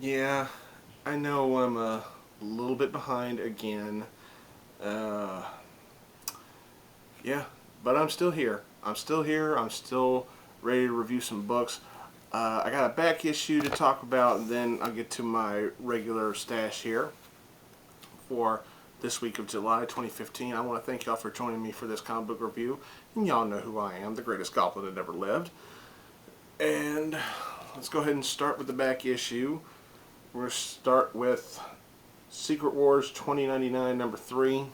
Yeah, I know I'm a little bit behind again. Uh, yeah, but I'm still here. I'm still here. I'm still ready to review some books. I got a back issue to talk about, and then I'll get to my regular stash here for this week of July 2015. I want to thank y'all for joining me for this comic book review. And y'all know who I am, the greatest goblin that ever lived. And let's go ahead and start with the back issue. We're going to start with Secret Wars 2099 number 3.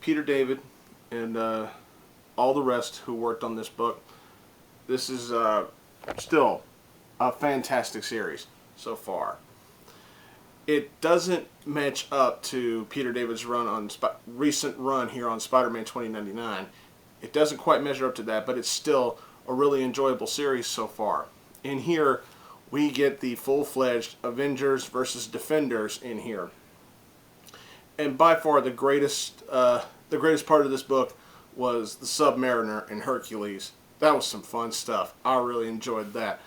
Peter David and all the rest who worked on this book. This is still a fantastic series so far. It doesn't match up to Peter David's run on recent run here on Spider-Man 2099. It doesn't quite measure up to that, but it's still a really enjoyable series so far. In here, we get the full-fledged Avengers versus Defenders in here. And by far the greatest part of this book was the Submariner and Hercules. That was some fun stuff. I really enjoyed that.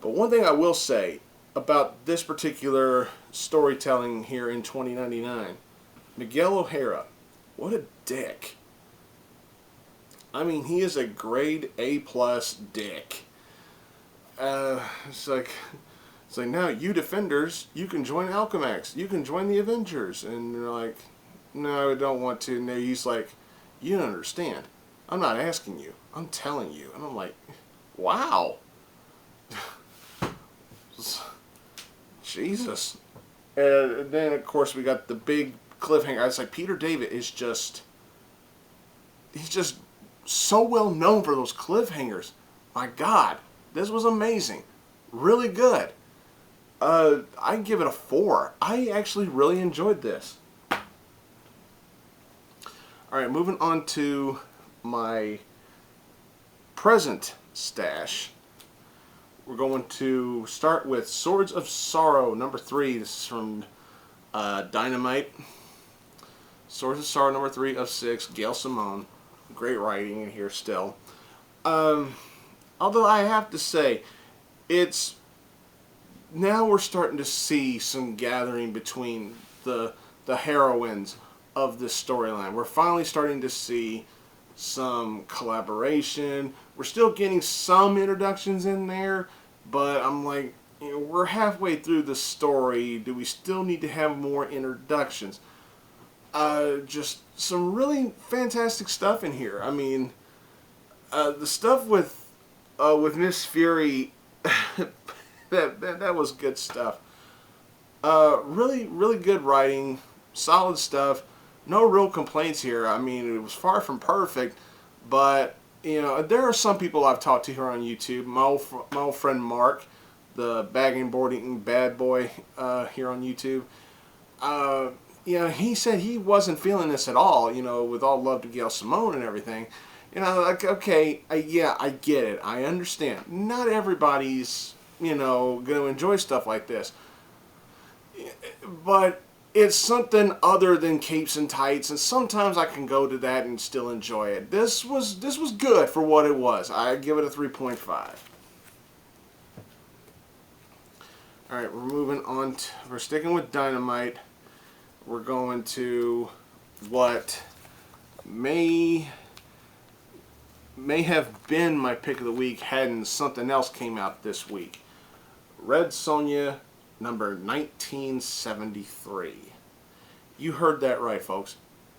But one thing I will say about this particular storytelling here in 2099, Miguel O'Hara, what a dick. I mean, he is a grade A+ dick. It's like now you Defenders, you can join Alchemax, you can join the Avengers, and you're like, no, I don't want to. And he's like, you don't understand. I'm not asking you. I'm telling you. And I'm like, wow. Jesus. And then of course we got the big cliffhanger. It's like Peter David is he's just so well known for those cliffhangers. My God, this was amazing. Really good. I give it a 4. I actually really enjoyed this. Alright, moving on to my present stash. We're going to start with Swords of Sorrow number 3. This is from Dynamite. Swords of Sorrow number 3 of 6. Gail Simone. Great writing in here still. Although I have to say, it's now we're starting to see some gathering between the heroines of this storyline. We're finally starting to see some collaboration. We're still getting some introductions in there, but I'm like, we're halfway through the story. Do we still need to have more introductions? Just some really fantastic stuff in here. I mean, the stuff with Miss Fury, that was good stuff. Really good writing, solid stuff. No real complaints here. I mean, it was far from perfect, but there are some people I've talked to here on YouTube. My old friend Mark, the bagging boarding bad boy here on YouTube. He said he wasn't feeling this at all. With all love to Gail Simone and everything. Like, okay, yeah, I get it. I understand. Not everybody's going to enjoy stuff like this, but it's something other than capes and tights, and sometimes I can go to that and still enjoy it. This was good for what it was. I give it a 3.5. Alright, we're moving on. We're sticking with Dynamite. We're going to what may have been my pick of the week hadn't something else came out this week. Red Sonja number 1973. You heard that right, folks.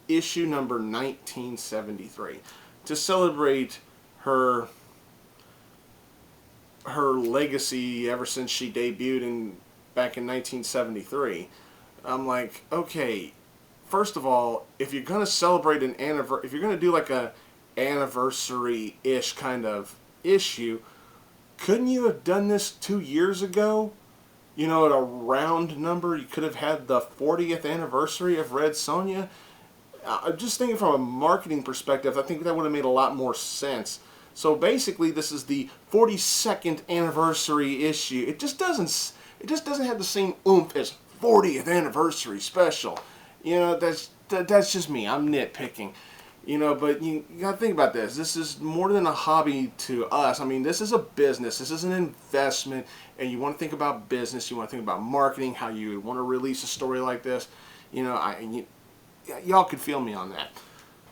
Issue number 1973. To celebrate her legacy ever since she debuted back in 1973. I'm like, okay, first of all, if you're going to celebrate an anniversary, if you're going to do like a anniversary-ish kind of issue, couldn't you have done this 2 years ago? At a round number, you could have had the 40th anniversary of Red Sonja. I'm just thinking from a marketing perspective, I think that would have made a lot more sense. So basically, this is the 42nd anniversary issue. It just doesn't have the same oomph as 40th anniversary special. That's just me. I'm nitpicking. You know, but you gotta think about this. This is more than a hobby to us. I mean, this is a business. This is an investment, and you want to think about business. You want to think about marketing, how you want to release a story like this. You know, y'all could feel me on that.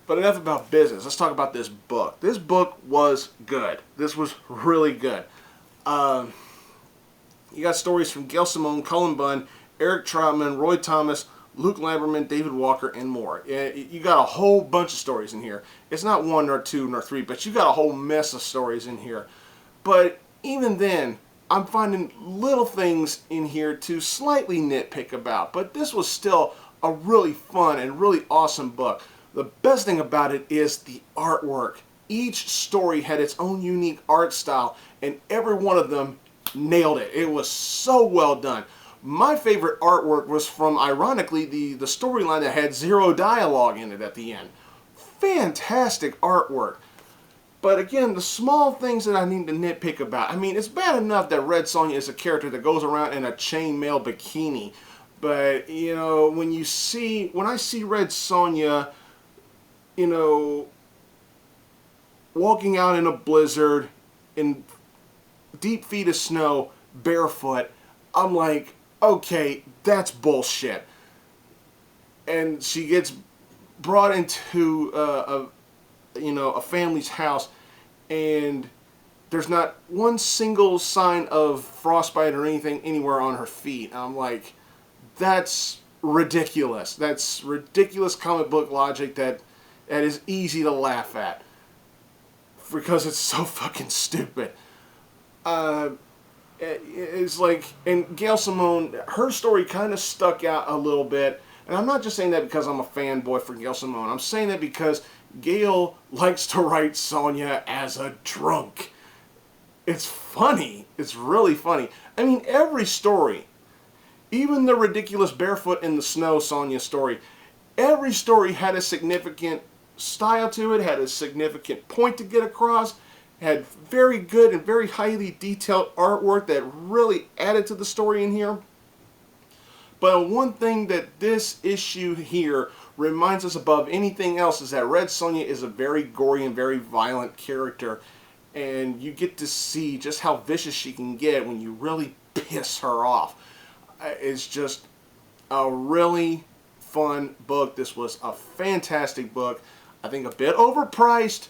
But enough about business. Let's talk about this book. This book was good. This was really good. You got stories from Gail Simone, Cullen Bunn, Eric Troutman, Roy Thomas, Luke Lamberman, David Walker, and more. You got a whole bunch of stories in here. It's not one nor two nor three, but you got a whole mess of stories in here. But even then, I'm finding little things in here to slightly nitpick about. But this was still a really fun and really awesome book. The best thing about it is the artwork. Each story had its own unique art style, and every one of them nailed it. It was so well done. My favorite artwork was from, ironically, the storyline that had zero dialogue in it at the end. Fantastic artwork. But again, the small things that I need to nitpick about. I mean, it's bad enough that Red Sonja is a character that goes around in a chainmail bikini. But, you know, when I see Red Sonja, you know, walking out in a blizzard, in deep feet of snow, barefoot, I'm like, okay, that's bullshit. And she gets brought into a family's house, and there's not one single sign of frostbite or anything anywhere on her feet. And I'm like, that's ridiculous. That's ridiculous comic book logic that is easy to laugh at because it's so fucking stupid. It's like, and Gail Simone, her story kind of stuck out a little bit. And I'm not just saying that because I'm a fanboy for Gail Simone. I'm saying that because Gail likes to write Sonja as a drunk. It's funny. It's really funny. I mean, every story, even the ridiculous barefoot in the snow Sonja story, every story had a significant style to it, had a significant point to get across, had very good and very highly detailed artwork that really added to the story in here. But one thing that this issue here reminds us above anything else is that Red Sonja is a very gory and very violent character. And you get to see just how vicious she can get when you really piss her off. It's just a really fun book. This was a fantastic book. I think a bit overpriced,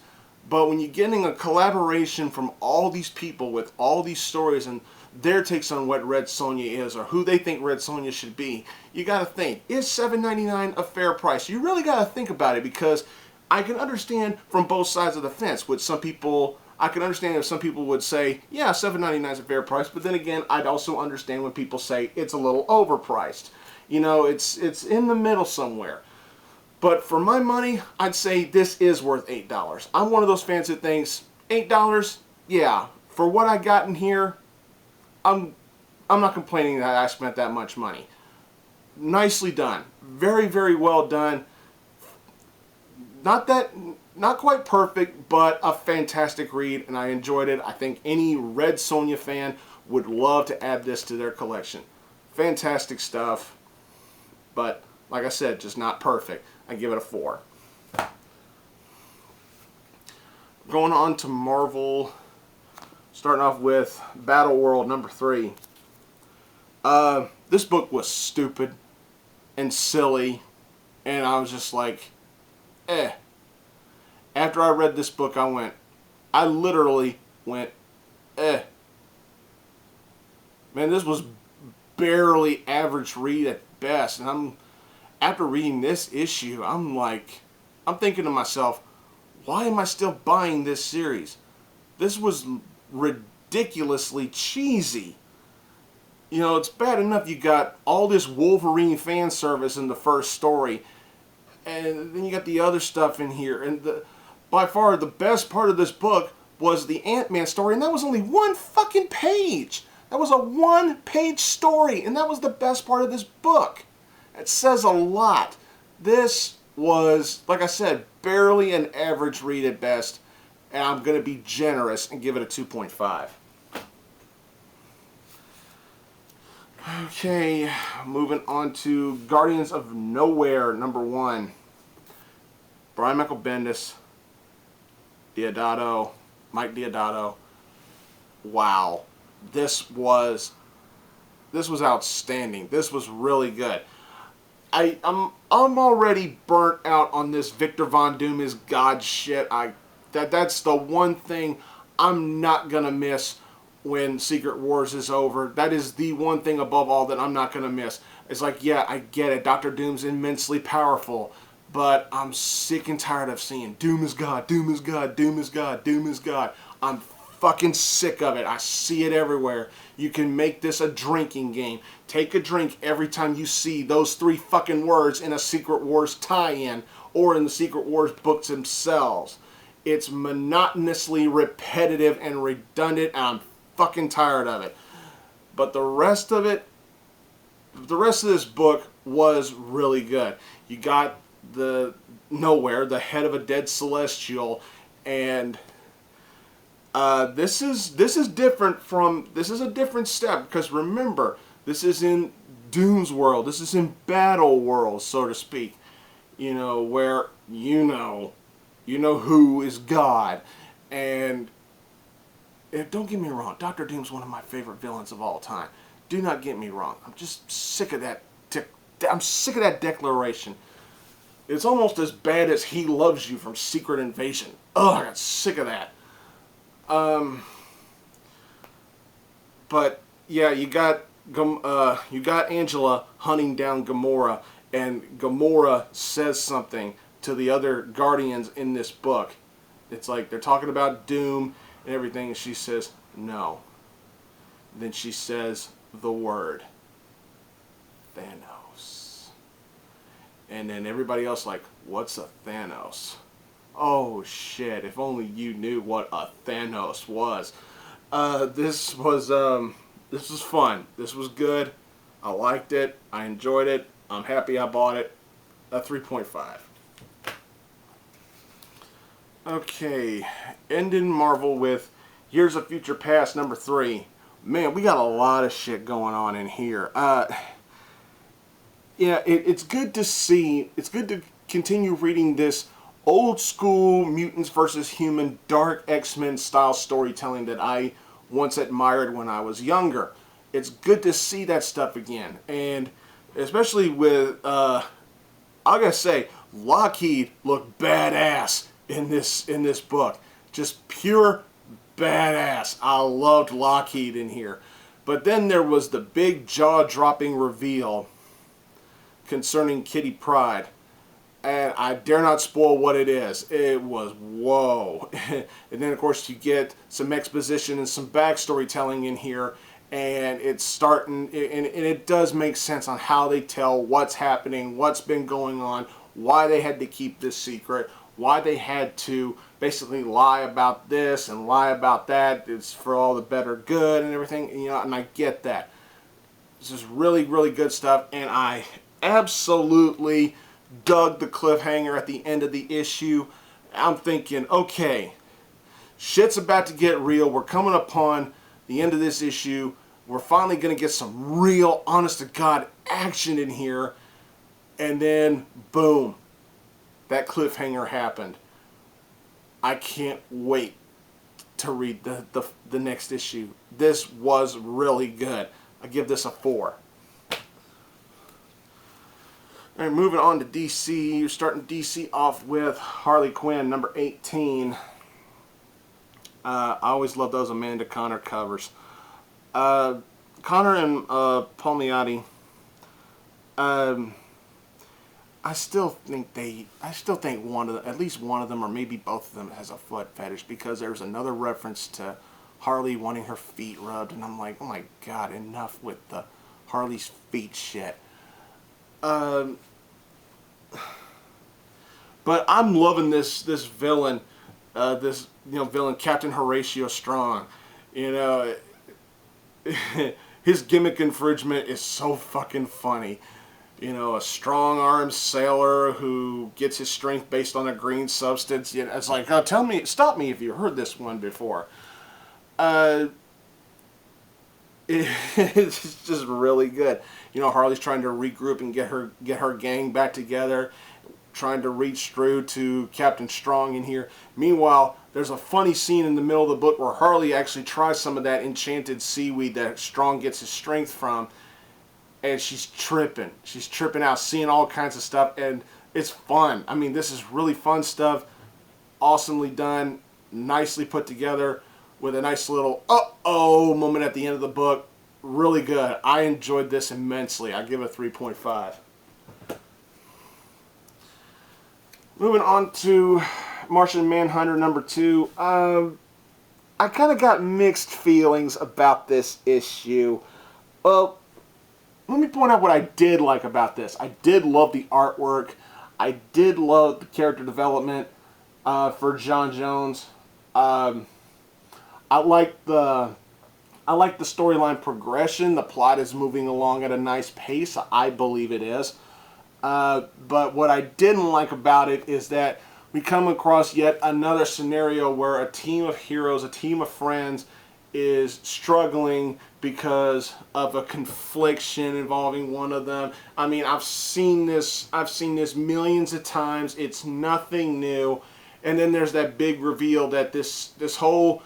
but when you're getting a collaboration from all these people with all these stories and their takes on what Red Sonja is or who they think Red Sonja should be, you got to think, is $7.99 a fair price? You really got to think about it, because I can understand from both sides of the fence. I can understand if some people would say, yeah, $7.99 is a fair price, but then again, I'd also understand when people say it's a little overpriced. You know, it's in the middle somewhere. But for my money, I'd say this is worth $8. I'm one of those fans that thinks, $8? Yeah, for what I got in here, I'm not complaining that I spent that much money. Nicely done. Very, very well done. Not quite perfect, but a fantastic read, and I enjoyed it. I think any Red Sonja fan would love to add this to their collection. Fantastic stuff, but like I said, just not perfect. I give it a 4. Going on to Marvel, starting off with Battleworld number 3. This book was stupid and silly, and I was just like, eh. After I read this book, I literally went, eh. Man, this was barely average read at best, and after reading this issue, I'm thinking to myself, why am I still buying this series? This was ridiculously cheesy. You know, it's bad enough you got all this Wolverine fan service in the first story, and then you got the other stuff in here, and by far the best part of this book was the Ant-Man story, and that was only one fucking page. That was a one-page story, and that was the best part of this book. It says a lot. This was, like I said, barely an average read at best, and I'm going to be generous and give it a 2.5. Okay, moving on to Guardians of Knowhere number 1. Brian Michael Bendis, Mike Deodato. Wow, this was outstanding. This was really good. I'm already burnt out on this Victor Von Doom is God shit. That's the one thing I'm not gonna miss when Secret Wars is over. That is the one thing above all that I'm not gonna miss. It's like, yeah, I get it. Dr. Doom's immensely powerful, but I'm sick and tired of seeing Doom is God, Doom is God, Doom is God, Doom is God. I'm fucking sick of it. I see it everywhere. You can make this a drinking game. Take a drink every time you see those 3 fucking words in a Secret Wars tie-in or in the Secret Wars books themselves. It's monotonously repetitive and redundant, and I'm fucking tired of it. But the rest of this book was really good. You got the Knowhere, the head of a dead celestial, and this is different from, this is a different step, because remember, this is in Doom's world, this is in Battleworld, so to speak, you know, where you know who is God. And don't get me wrong, Dr. Doom's one of my favorite villains of all time. Do not get me wrong. I'm just sick of that. I'm sick of that declaration. It's almost as bad as "He loves you" from Secret Invasion. Ugh, I got sick of that. But yeah, you got Angela hunting down Gamora, and Gamora says something to the other Guardians in this book. It's like they're talking about Doom and everything, and she says no. Then she says the word Thanos, and then everybody else like, what's a Thanos? Oh shit, if only you knew what a Thanos was. This was fun. This was good. I liked it. I enjoyed it. I'm happy I bought it. A 3.5. Okay, ending Marvel with Years of Future Past number 3. Man, we got a lot of shit going on in here. Yeah, it's good to see. It's good to continue reading this old school mutants versus human dark X-Men style storytelling that I once admired when I was younger. It's good to see that stuff again, and especially with I gotta say, Lockheed looked badass in this book. Just pure badass. I loved Lockheed in here. But then there was the big jaw-dropping reveal concerning Kitty Pryde. And I dare not spoil what it is. It was whoa. And then of course you get some exposition and some backstory telling in here. And it's starting, and it does make sense on how they tell what's happening, what's been going on, why they had to keep this secret, why they had to basically lie about this and lie about that. It's for all the better good and everything, you know, and I get that. This is really, really good stuff, and I absolutely dug the cliffhanger at the end of the issue. I'm thinking, okay, shit's about to get real. We're coming upon the end of this issue. We're finally going to get some real, honest-to-God action in here. And then, boom, that cliffhanger happened. I can't wait to read the next issue. This was really good. I give this a 4. All right, moving on to DC. You're starting DC off with Harley Quinn, number 18. I always love those Amanda Connor covers. Connor and Palmiotti. I still think at least one of them, or maybe both of them, has a foot fetish, because there's another reference to Harley wanting her feet rubbed, and I'm like, oh my god, enough with the Harley's feet shit. But I'm loving this villain, villain Captain Horatio Strong. You know, his gimmick infringement is so fucking funny. You know, a strong-armed sailor who gets his strength based on a green substance. You know, it's like, stop me if you heard this one before. It's just really good. You know, Harley's trying to regroup and get her gang back together. trying to reach through to Captain Strong in here. Meanwhile, there's a funny scene in the middle of the book where Harley actually tries some of that enchanted seaweed that Strong gets his strength from, and she's tripping. She's tripping out, seeing all kinds of stuff, and it's fun. I mean, this is really fun stuff. Awesomely done, nicely put together, with a nice little uh-oh moment at the end of the book. Really good. I enjoyed this immensely. I give it a 3.5. Moving on to Martian Manhunter number 2. I kind of got mixed feelings about this issue. Well, let me point out what I did like about this. I did love the artwork. I did love the character development for John Jones. I like the storyline progression. The plot is moving along at a nice pace. I believe it is. But what I didn't like about it is that we come across yet another scenario where a team of heroes, a team of friends, is struggling because of a confliction involving one of them. I mean, I've seen this millions of times. It's nothing new. And then there's that big reveal that this whole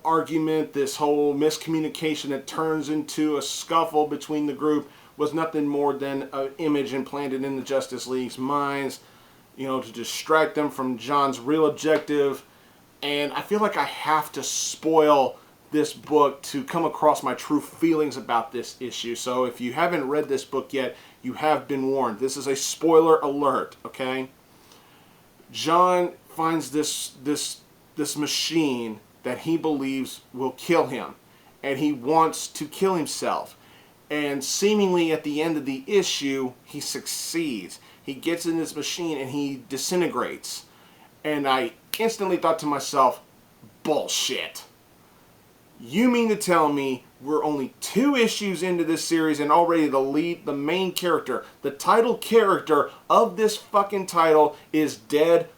argument, this whole miscommunication that turns into a scuffle between the group was nothing more than an image implanted in the Justice League's minds, you know, to distract them from John's real objective. And I feel like I have to spoil this book to come across my true feelings about this issue. So if you haven't read this book yet, you have been warned. This is a spoiler alert, okay? John finds this machine that he believes will kill him, and he wants to kill himself. And seemingly at the end of the issue, he succeeds. He gets in this machine and he disintegrates. And I instantly thought to myself, bullshit. You mean to tell me we're only 2 issues into this series and already the main character, the title character of this fucking title is dead?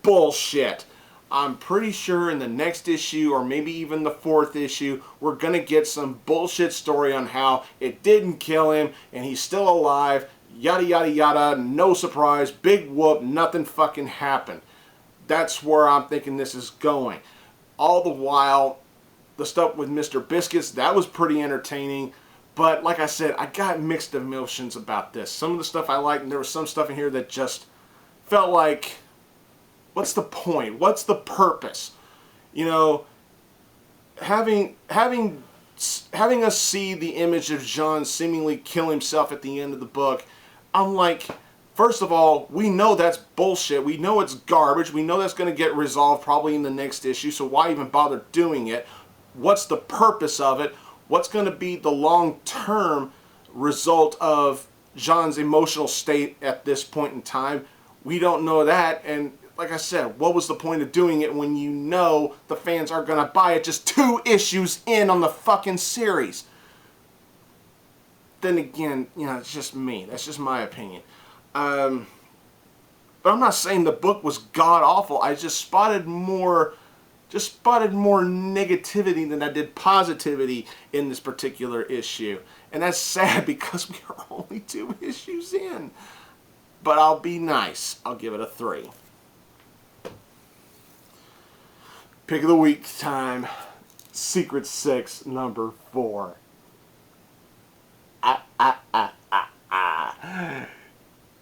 Bullshit. I'm pretty sure in the next issue, or maybe even the 4th issue, we're going to get some bullshit story on how it didn't kill him and he's still alive, yada yada yada, no surprise, big whoop, nothing fucking happened. That's where I'm thinking this is going. All the while, the stuff with Mr. Biscuits, that was pretty entertaining, but like I said, I got mixed emotions about this. Some of the stuff I liked, and there was some stuff in here that just felt like, what's the point? What's the purpose? You know, having us see the image of John seemingly kill himself at the end of the book, I'm like, first of all, we know that's bullshit. We know it's garbage. We know that's going to get resolved probably in the next issue, so why even bother doing it? What's the purpose of it? What's going to be the long-term result of John's emotional state at this point in time? We don't know that, and like I said, what was the point of doing it when you know the fans are going to buy it just 2 issues in on the fucking series? Then again, you know, it's just me. That's just my opinion. But I'm not saying the book was god-awful. I just spotted more negativity than I did positivity in this particular issue. And that's sad because we are only 2 issues in. But I'll be nice. I'll give it a 3. Pick of the week time. Secret 6, number 4.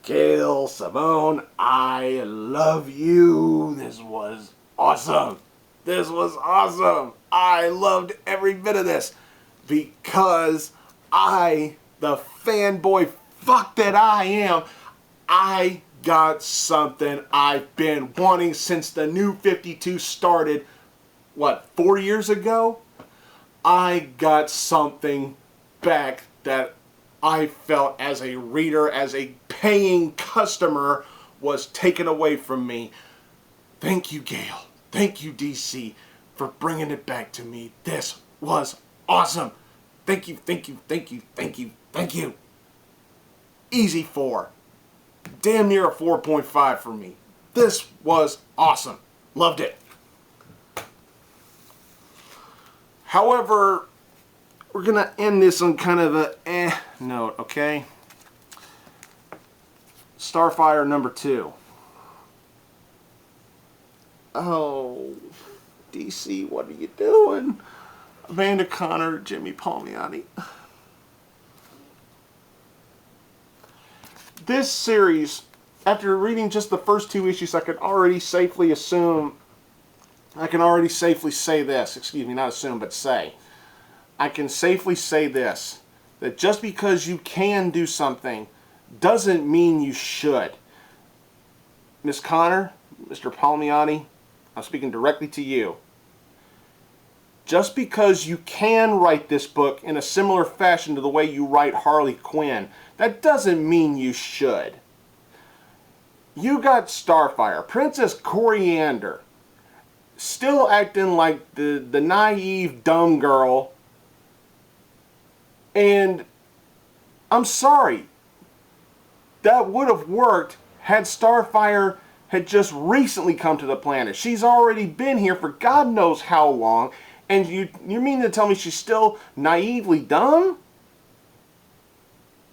Gail Simone, I love you. This was awesome. This was awesome. I loved every bit of this because I, the fanboy fuck that I am, I got something I've been wanting since the New 52 started, what, 4 years ago? I got something back that I felt as a reader, as a paying customer, was taken away from me. Thank you, Gail. Thank you, DC, for bringing it back to me. This was awesome. Thank you, thank you, thank you, thank you, thank you. Easy 4. Damn near a 4.5 for me. This was awesome. Loved it. However, we're going to end this on kind of a note, okay? Starfire #2. Oh, DC, what are you doing? Amanda Connor, Jimmy Palmiotti. This series, after reading just the first 2 issues, I can already safely say this. Excuse me, not assume, but say. I can safely say this, that just because you can do something doesn't mean you should. Miss Connor, Mr. Palmiotti, I'm speaking directly to you. Just because you can write this book in a similar fashion to the way you write Harley Quinn, that doesn't mean you should. You got Starfire, Princess Coriander, still acting like the naive, dumb girl. And I'm sorry, that would have worked had Starfire had just recently come to the planet. She's already been here for God knows how long, and you mean to tell me she's still naively dumb?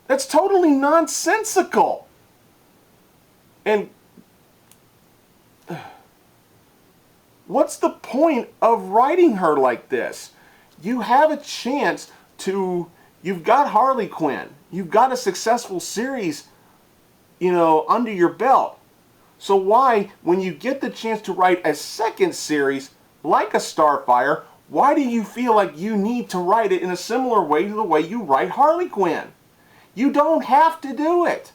That's totally nonsensical. And what's the point of writing her like this? You have a chance to... You've got Harley Quinn. You've got a successful series, under your belt. So why, when you get the chance to write a second series, like a Starfire, why do you feel like you need to write it in a similar way to the way you write Harley Quinn? You don't have to do it.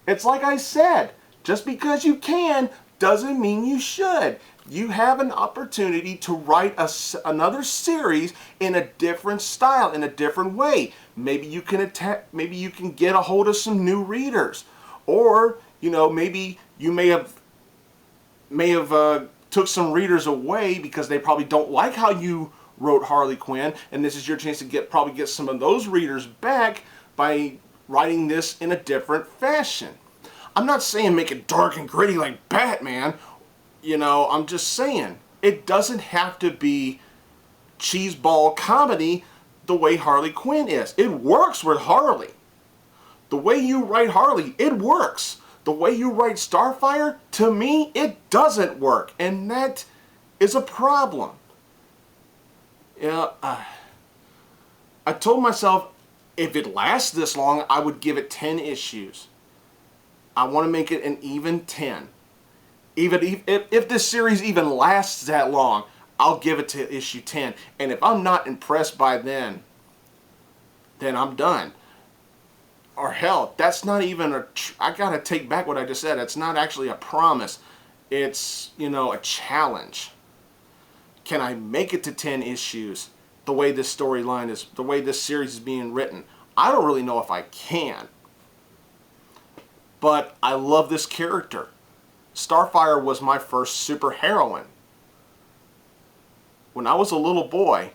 It's like I said, just because you can doesn't mean you should. You have an opportunity to write another series in a different style, in a different way. Maybe you can get a hold of some new readers, or maybe you may have took some readers away because they probably don't like how you wrote Harley Quinn, and this is your chance to probably get some of those readers back by writing this in a different fashion. I'm not saying make it dark and gritty like Batman. I'm just saying it doesn't have to be cheeseball comedy the way Harley Quinn is. It works with Harley. The way you write Harley, it works. The way you write Starfire, to me, it doesn't work. And that is a problem. I told myself if it lasts this long, I would give it 10 issues. I want to make it an even 10. Even if this series even lasts that long, I'll give it to issue 10. And if I'm not impressed by then I'm done. Or hell, that's not even I gotta take back what I just said. It's not actually a promise. It's, a challenge. Can I make it to 10 issues the way this storyline is, the way this series is being written? I don't really know if I can. But I love this character. Starfire was my first superheroine. When I was a little boy,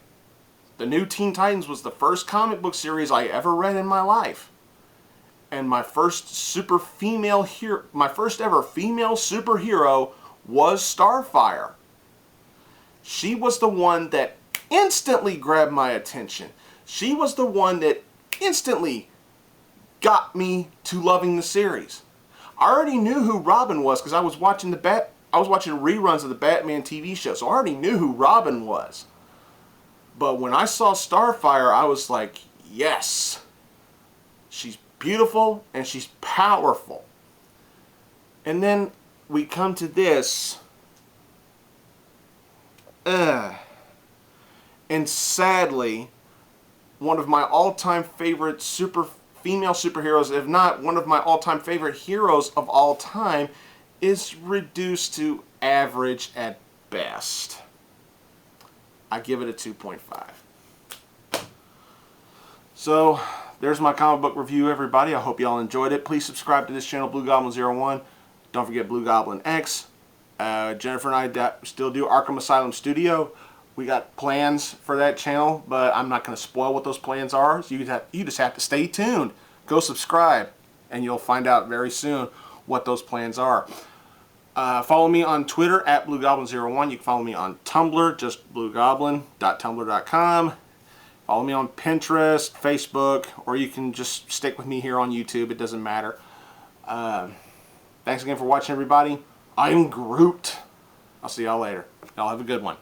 the New Teen Titans was the first comic book series I ever read in my life. And my first ever female superhero was Starfire. She was the one that instantly grabbed my attention. She was the one that instantly got me to loving the series. I already knew who Robin was because I was watching reruns of the Batman TV show, so I already knew who Robin was. But when I saw Starfire, I was like, yes. She's beautiful and she's powerful. And then we come to this. And sadly, one of my all-time favorite female superheroes, if not one of my all-time favorite heroes of all time, is reduced to average at best. I give it a 2.5. So, there's my comic book review, everybody. I hope y'all enjoyed it. Please subscribe to this channel, Blugoblin01. Don't forget Blugoblin X. Jennifer and I still do Arkham Asylum Studio. We got plans for that channel, but I'm not going to spoil what those plans are. So you just have to stay tuned. Go subscribe, and you'll find out very soon what those plans are. Follow me on Twitter at Blugoblin01. You can follow me on Tumblr, just blugoblin.tumblr.com. Follow me on Pinterest, Facebook, or you can just stick with me here on YouTube. It doesn't matter. Thanks again for watching, everybody. I'm Groot. I'll see y'all later. Y'all have a good one.